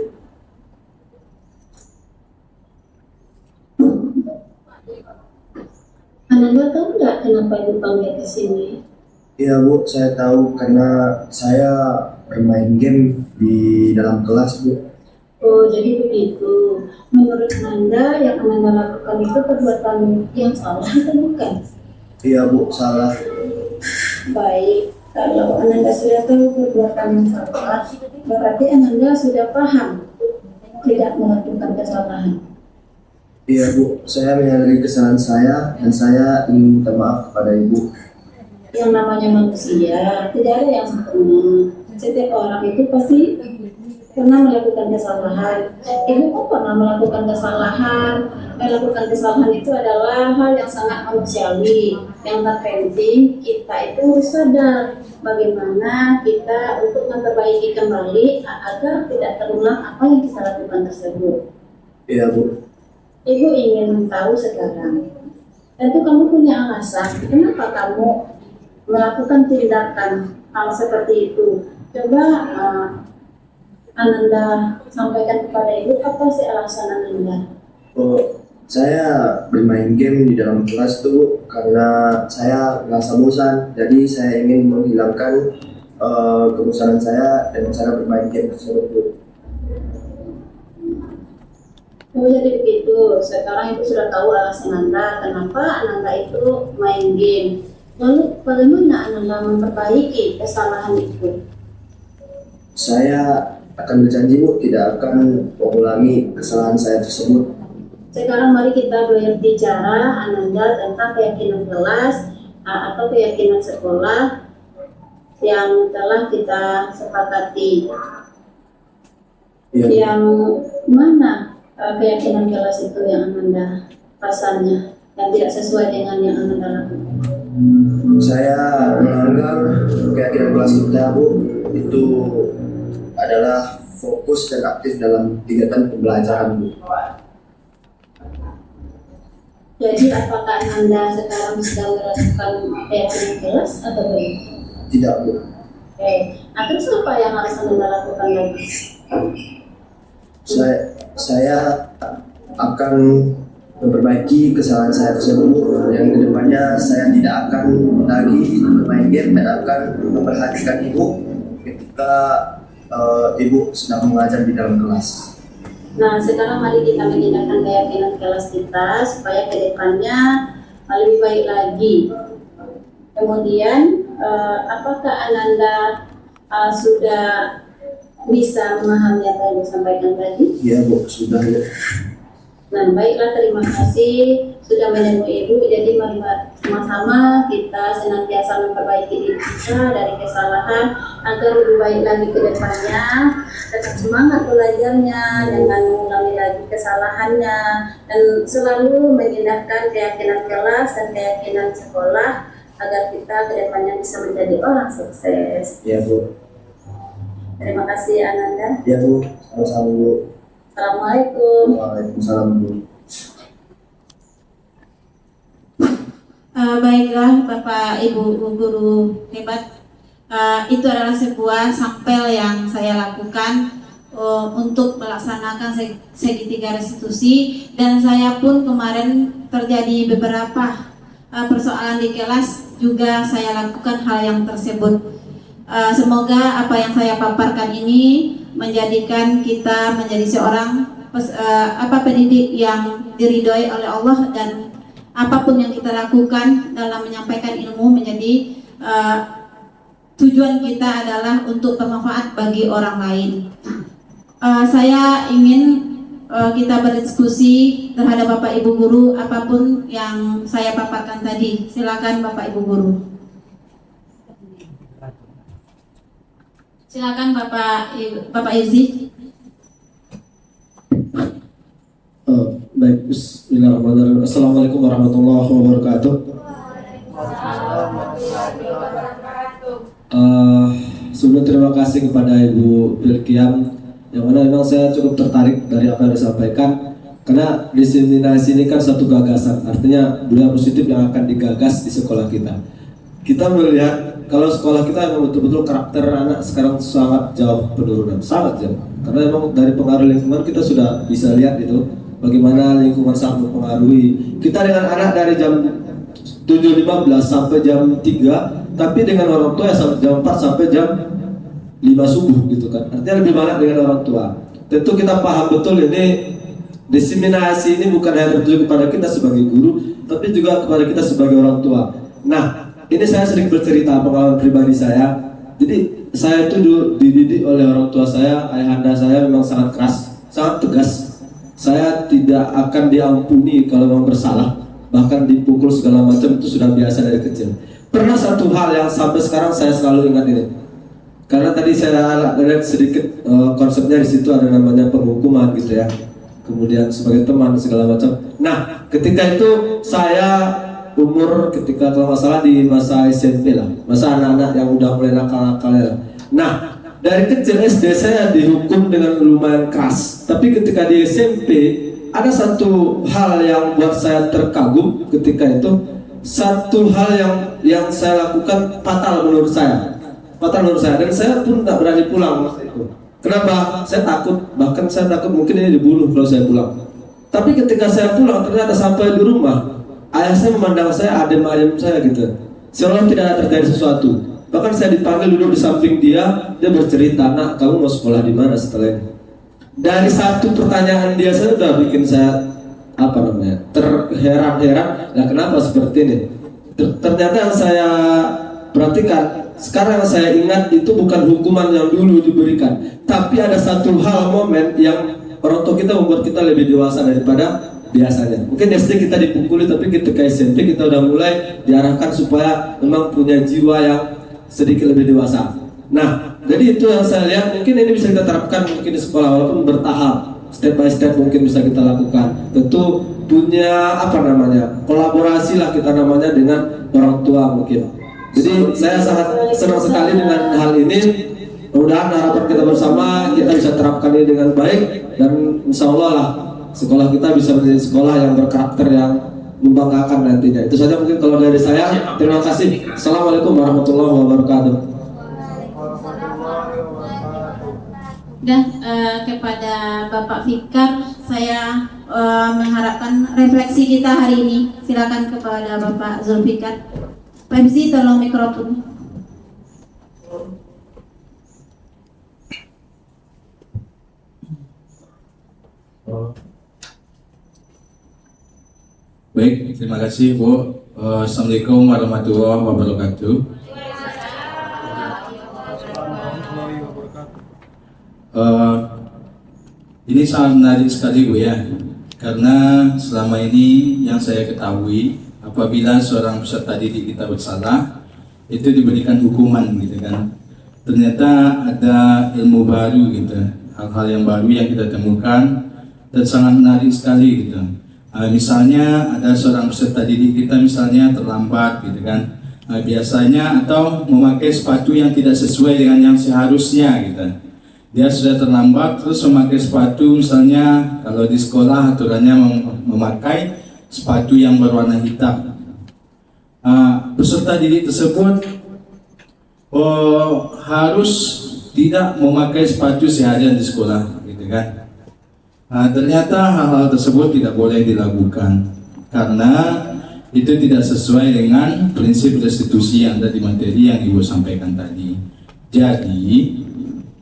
Ananda tahu nggak kenapa Ibu panggil ke sini? Iya Bu, saya tahu karena saya bermain game di dalam kelas Bu. Oh, jadi begitu. Menurut Ananda, yang Ananda lakukan itu perbuatan yang salah atau bukan? Iya Bu, salah. Baik, kalau Ananda sudah tahu perbuatan yang salah, berarti Ananda sudah paham tidak melakukan kesalahan. Iya Bu, saya menyadari kesalahan saya dan saya ingin minta maaf kepada Ibu. Yang namanya manusia, tidak ada yang sempurna. Setiap orang itu pasti pernah melakukan kesalahan. Ibu pun pernah melakukan kesalahan. Melakukan kesalahan itu adalah hal yang sangat manusiawi. Yang terpenting kita itu harus sadar bagaimana kita untuk memperbaiki kembali agar tidak terulang apa yang kita lakukan tersebut. Iya Bu. Ibu ingin tahu sekarang, tentu kamu punya alasan kenapa kamu melakukan tindakan hal seperti itu. Coba Ananda sampaikan kepada Ibu apa sih alasan Ananda? Oh, saya bermain game di dalam kelas tuh karena saya merasa bosan. Jadi saya ingin menghilangkan kebosanan saya dengan cara bermain game tersebut Bu. Oh, jadi begitu. Sekarang Ibu sudah tahu alasan Ananda kenapa Ananda itu main game. Lalu bagaimana Ananda memperbaiki kesalahan itu? Saya akan berjanji Bu tidak akan mengulangi kesalahan saya tersebut. Sekarang mari kita berbicara Ananda tentang keyakinan kelas atau keyakinan sekolah yang telah kita sepakati. Iya. Yang mana keyakinan kelas itu yang Ananda rasanya yang tidak sesuai dengan yang Ananda lakukan? Saya menganggap keyakinan kelas kita Bu itu adalah fokus dan aktif dalam kegiatan pembelajaran Bu. Jadi apakah Ananda sekarang sedang melakukan keyakinan kelas atau belum? Tidak Bu. Oke, nah terus apa yang harus Ananda lakukan lagi? Saya akan memperbaiki kesalahan saya tersebut. Yang kedepannya saya tidak akan lagi bermain game dan akan memperhatikan Ibu ketika Ibu sedang mengajar di dalam kelas. Nah, sekarang mari kita menggunakan keyakinan kelas kita supaya kedepannya lebih baik lagi. Kemudian, apakah Ananda sudah bisa memahami apa yang disampaikan tadi? Iya Bu, sudah ya. Nah, baiklah, terima kasih sudah menemui Ibu. Jadi mari sama-sama kita senantiasa memperbaiki diri kita dari kesalahan agar lebih baik lagi ke depannya. Tetap semangat belajarnya dengan mengulangi lagi kesalahannya dan selalu mengindahkan keyakinan kelas dan keyakinan sekolah agar kita ke depannya bisa menjadi orang sukses. Iya Bu. Terima kasih Ananda. Iya Bu, sama-sama Bu. Assalamualaikum. Waalaikumsalam Bu. Baiklah Bapak Ibu guru hebat, itu adalah sebuah sampel yang saya lakukan untuk melaksanakan segitiga restitusi, dan saya pun kemarin terjadi beberapa persoalan di kelas juga saya lakukan hal yang tersebut. Semoga apa yang saya paparkan ini menjadikan kita menjadi seorang pendidik yang diridhoi oleh Allah, dan apapun yang kita lakukan dalam menyampaikan ilmu menjadi tujuan kita adalah untuk bermanfaat bagi orang lain. Saya ingin kita berdiskusi terhadap Bapak Ibu guru apapun yang saya paparkan tadi. Silakan Bapak Ibu guru. Silakan Bapak Izzi. Baik, bismillahirrahmanirrahim. Assalamualaikum warahmatullahi wabarakatuh. Sebelum terima kasih kepada Ibu Bilkiam, yang mana memang saya cukup tertarik dari apa yang disampaikan, karena diseminasi ini kan satu gagasan, artinya budaya positif yang akan digagas di sekolah kita. Kita melihat kalau sekolah kita memang betul-betul karakter anak sekarang sangat jauh penurunan, sangat jauh, karena memang dari pengaruh lingkungan kita sudah bisa lihat itu bagaimana lingkungan sangat mempengaruhi kita dengan anak dari jam 7.15 sampai jam 3, tapi dengan orang tua ya sampai jam 4 sampai jam 5 subuh gitu kan. Artinya lebih banyak dengan orang tua. Tentu kita paham betul ini diseminasi ini bukan hanya tertuju kepada kita sebagai guru, tapi juga kepada kita sebagai orang tua. Nah, ini saya sedikit bercerita pengalaman pribadi saya. Jadi saya itu dididik oleh orang tua saya, ayahanda saya memang sangat keras, sangat tegas. Saya tidak akan diampuni kalau memang bersalah, bahkan dipukul segala macam itu sudah biasa dari kecil. Pernah satu hal yang sampai sekarang saya selalu ingat ini, karena tadi saya lihat sedikit konsepnya di situ ada namanya penghukuman gitu ya, kemudian sebagai teman segala macam. Nah, ketika itu saya umur ketika kalau masalah di masa SMP lah, masa anak-anak yang udah mulai nakal-nakal ya. Nah, dari kecil SD saya dihukum dengan lumayan keras, tapi ketika di SMP ada satu hal yang buat saya terkagum ketika itu, satu hal yang saya lakukan fatal menurut saya, dan saya pun tak berani pulang waktu itu. Kenapa? Saya takut, bahkan saya takut mungkin ini dibunuh kalau saya pulang. Tapi ketika saya pulang ternyata sampai di rumah, ayah saya memandang saya adem ayem saya gitu, seolah tidak ada terjadi sesuatu. Bahkan saya dipanggil dulu di samping dia bercerita, "Nak, kamu mau sekolah di mana setelah ini?" Dari satu pertanyaan dia saya sudah bikin saya terheran-heran. Nah, kenapa seperti ini? Ternyata yang saya perhatikan sekarang, yang saya ingat itu bukan hukuman yang dulu diberikan, tapi ada satu hal momen yang orang tua kita membuat kita lebih dewasa daripada biasanya. Mungkin SD kita dipukuli, tapi ketika SMP kita udah mulai diarahkan supaya memang punya jiwa yang sedikit lebih dewasa. Nah, jadi itu yang saya lihat, mungkin ini bisa kita terapkan mungkin di sekolah, walaupun bertahap, step by step mungkin bisa kita lakukan. Tentu punya kolaborasi lah kita namanya dengan orang tua mungkin. Jadi saya sangat senang sekali dengan hal ini. Mudah-mudahan harapan kita bersama kita bisa terapkan ini dengan baik, dan insya Allah lah sekolah kita bisa menjadi sekolah yang berkarakter, yang membanggakan nantinya. Itu saja mungkin kalau dari saya. Terima kasih. Assalamualaikum warahmatullahi wabarakatuh. Dan kepada Bapak Fikar, saya mengharapkan refleksi kita hari ini. Silakan kepada Bapak Zulfikar. Pak MC, tolong mikrofon. Baik, terima kasih Bu. Assalamualaikum warahmatullahi wabarakatuh. Ini sangat menarik sekali Bu ya, karena selama ini yang saya ketahui, apabila seorang peserta didik kita bersalah, itu diberikan hukuman gitu kan. Ternyata ada ilmu baru gitu, hal-hal yang baru yang kita temukan, dan sangat menarik sekali gitu. Misalnya ada seorang peserta didik kita misalnya terlambat gitu kan, biasanya, atau memakai sepatu yang tidak sesuai dengan yang seharusnya gitu. Dia sudah terlambat terus memakai sepatu, misalnya kalau di sekolah aturannya memakai sepatu yang berwarna hitam. Peserta didik tersebut harus tidak memakai sepatu seharian di sekolah gitu kan. Ternyata hal-hal tersebut tidak boleh dilakukan karena itu tidak sesuai dengan prinsip restitusi yang ada di materi yang Ibu sampaikan tadi. Jadi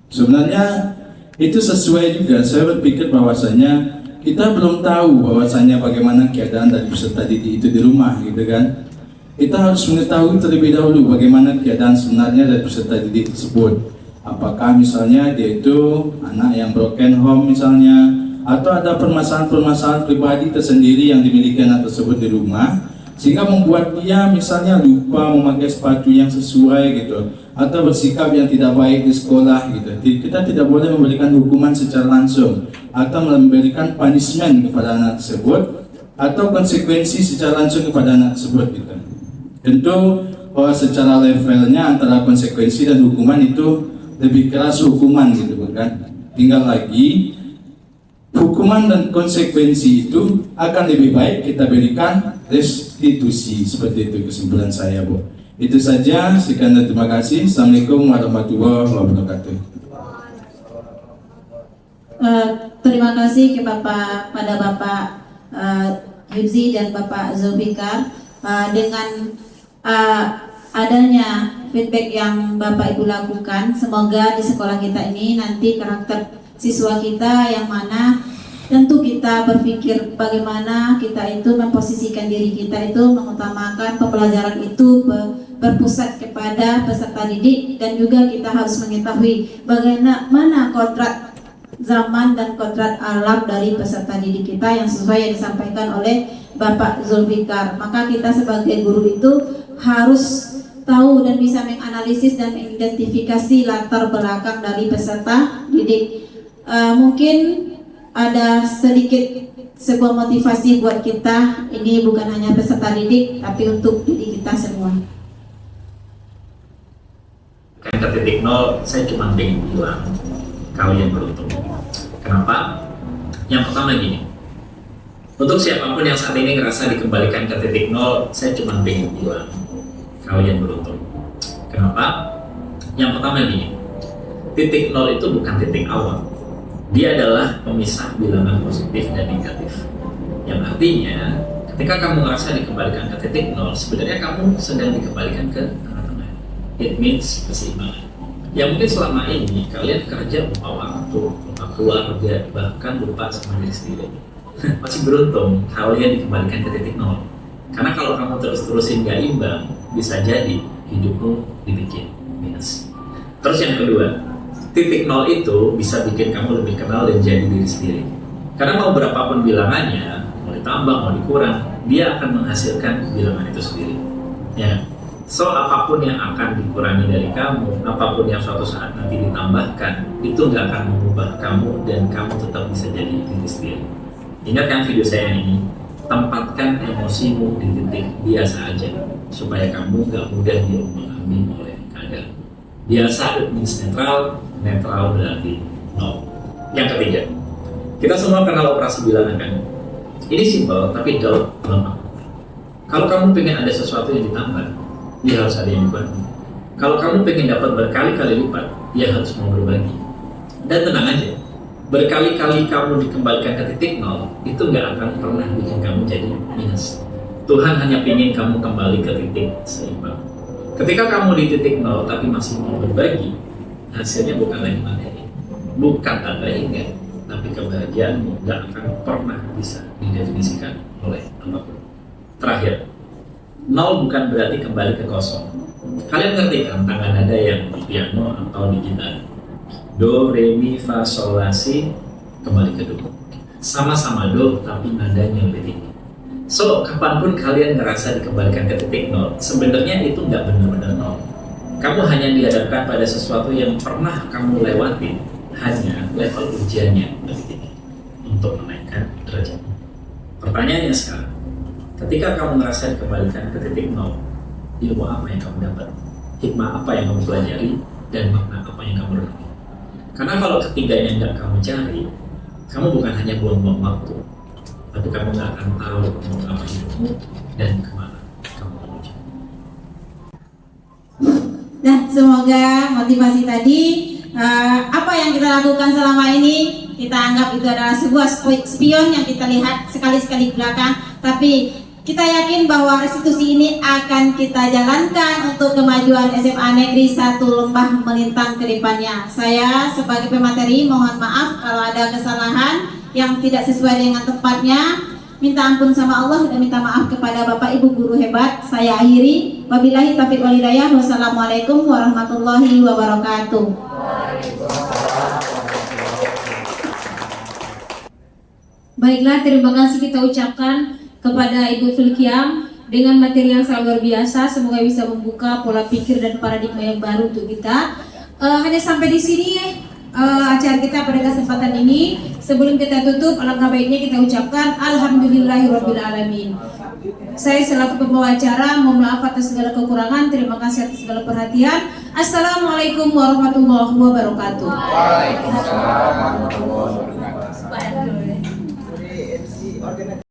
sebenarnya itu sesuai juga. Saya berpikir bahwasanya kita belum tahu bahwasanya bagaimana keadaan dari peserta didik itu di rumah gitu kan. Kita harus mengetahui terlebih dahulu bagaimana keadaan sebenarnya dari peserta didik tersebut. Apakah misalnya dia itu anak yang broken home misalnya, atau ada permasalahan-permasalahan pribadi tersendiri yang dimiliki anak tersebut di rumah, sehingga membuat dia misalnya lupa memakai sepatu yang sesuai gitu, atau bersikap yang tidak baik di sekolah gitu. Kita tidak boleh memberikan hukuman secara langsung atau memberikan punishment kepada anak tersebut atau konsekuensi secara langsung kepada anak tersebut gitu. Tentu bahwa secara levelnya antara konsekuensi dan hukuman itu lebih keras hukuman gitu kan. Tinggal lagi hukuman dan konsekuensi itu akan lebih baik kita berikan restitusi. Seperti itu kesimpulan saya, Bu. Itu saja, sekian dan terima kasih. Assalamualaikum warahmatullahi wabarakatuh. Terima kasih pada Bapak Hibzi dan Bapak Zulfikar. Dengan adanya feedback yang Bapak Ibu lakukan, semoga di sekolah kita ini nanti karakter siswa kita yang mana tentu kita berpikir bagaimana kita itu memposisikan diri kita itu mengutamakan pembelajaran itu berpusat kepada peserta didik, dan juga kita harus mengetahui bagaimana kodrat zaman dan kodrat alam dari peserta didik kita yang sesuai yang disampaikan oleh Bapak Zulfikar. Maka kita sebagai guru itu harus tahu dan bisa menganalisis dan mengidentifikasi latar belakang dari peserta didik. Mungkin ada sedikit sebuah motivasi buat kita, ini bukan hanya peserta didik tapi untuk didik kita semua. Kan ke titik nol, saya cuma pengen bilang kalian beruntung. Kenapa? Yang pertama gini, untuk siapapun yang saat ini ngerasa dikembalikan ke titik nol, saya cuma pengen bilang kalian beruntung. Kenapa? Yang pertama gini, titik nol itu bukan titik awal. Dia adalah pemisah bilangan positif dan negatif. Yang artinya, ketika kamu ngerasa dikembalikan ke titik nol, sebenarnya kamu sedang dikembalikan ke tengah-tengah. It means keseimbangan. Ya mungkin selama ini kalian kerja lupa waktu, lupa keluarga, bahkan lupa sama diri sendiri. Masih beruntung kalian dikembalikan ke titik nol. Karena kalau kamu terus-terusin gak imbang, bisa jadi hidupmu dibikin minus. Terus yang kedua, titik nol itu bisa bikin kamu lebih kenal dan jadi diri sendiri. Karena mau berapapun bilangannya, mau ditambah, mau dikurang, dia akan menghasilkan bilangan itu sendiri. Ya. So apapun yang akan dikurangi dari kamu, apapun yang suatu saat nanti ditambahkan, itu nggak akan mengubah kamu dan kamu tetap bisa jadi diri sendiri. Ingat kan video saya ini? Tempatkan emosimu di titik biasa aja, supaya kamu nggak mudah diombang-ambing oleh keadaan. Biasa it means netral, netral berarti nol. Yang ketiga, kita semua kenal operasi bilangan kan? Ini simpel tapi jauh lemah. Kalau kamu pengen ada sesuatu yang ditambah, ya harus ada yang dibagi. Kalau kamu pengen dapat berkali-kali lipat, ya harus mau berbagi. Dan tenang aja, berkali-kali kamu dikembalikan ke titik nol, itu nggak akan pernah bikin kamu jadi minus. Tuhan hanya ingin kamu kembali ke titik seimbang. Ketika kamu di titik nol tapi masih mau berbagi, hasilnya bukan lagi materi, bukan tanda ingat, tapi kebahagiaanmu nggak akan pernah bisa didefinisikan oleh apapun. Terakhir, nol bukan berarti kembali ke kosong. Kalian ngerti kan tangan nada yang di piano atau di gitar? Do, re, mi, fa, sol, la, si, kembali ke do. Sama-sama do, tapi nadanya lebih tinggi. So, kapanpun kalian ngerasa dikembalikan ke titik nol, sebenarnya itu nggak benar-benar nol. Kamu hanya dihadapkan pada sesuatu yang pernah kamu lewati, hanya level ujiannya lebih tinggi untuk menaikkan derajat. Pertanyaannya sekarang, ketika kamu merasa dikembalikan ke titik nol, ilmu apa yang kamu dapat? Hikmah apa yang kamu pelajari? Dan makna apa yang kamu renungi? Karena kalau ketiganya nggak kamu cari, kamu bukan hanya buang-buang waktu, tapi kamu nggak akan tahu mau apa hidupmu dan kemana kamu menuju. Nah, semoga motivasi tadi apa yang kita lakukan selama ini kita anggap itu adalah sebuah spion yang kita lihat sekali-sekali belakang, tapi kita yakin bahwa restitusi ini akan kita jalankan untuk kemajuan SMA Negeri 1 Lembah Melintang ke depannya. Saya sebagai pemateri mohon maaf kalau ada kesalahan yang tidak sesuai dengan tempatnya. Minta ampun sama Allah dan minta maaf kepada Bapak Ibu guru hebat. Saya akhiri. Wabillahi taufiq wal hidayah. Wassalamualaikum warahmatullahi wabarakatuh. Baiklah, terima kasih kita ucapkan kepada Ibu Filkiam dengan materi yang sangat luar biasa. Semoga bisa membuka pola pikir dan paradigma yang baru untuk kita. Hanya sampai di sini acara kita pada kesempatan ini. Sebelum kita tutup, alangkah baiknya kita ucapkan Alhamdulillahirrabbilalamin. Saya selaku pembawa acara mohon maaf atas segala kekurangan. Terima kasih atas segala perhatian. Assalamualaikum warahmatullahi wabarakatuh. Waalaikumsalam warahmatullahi wabarakatuh.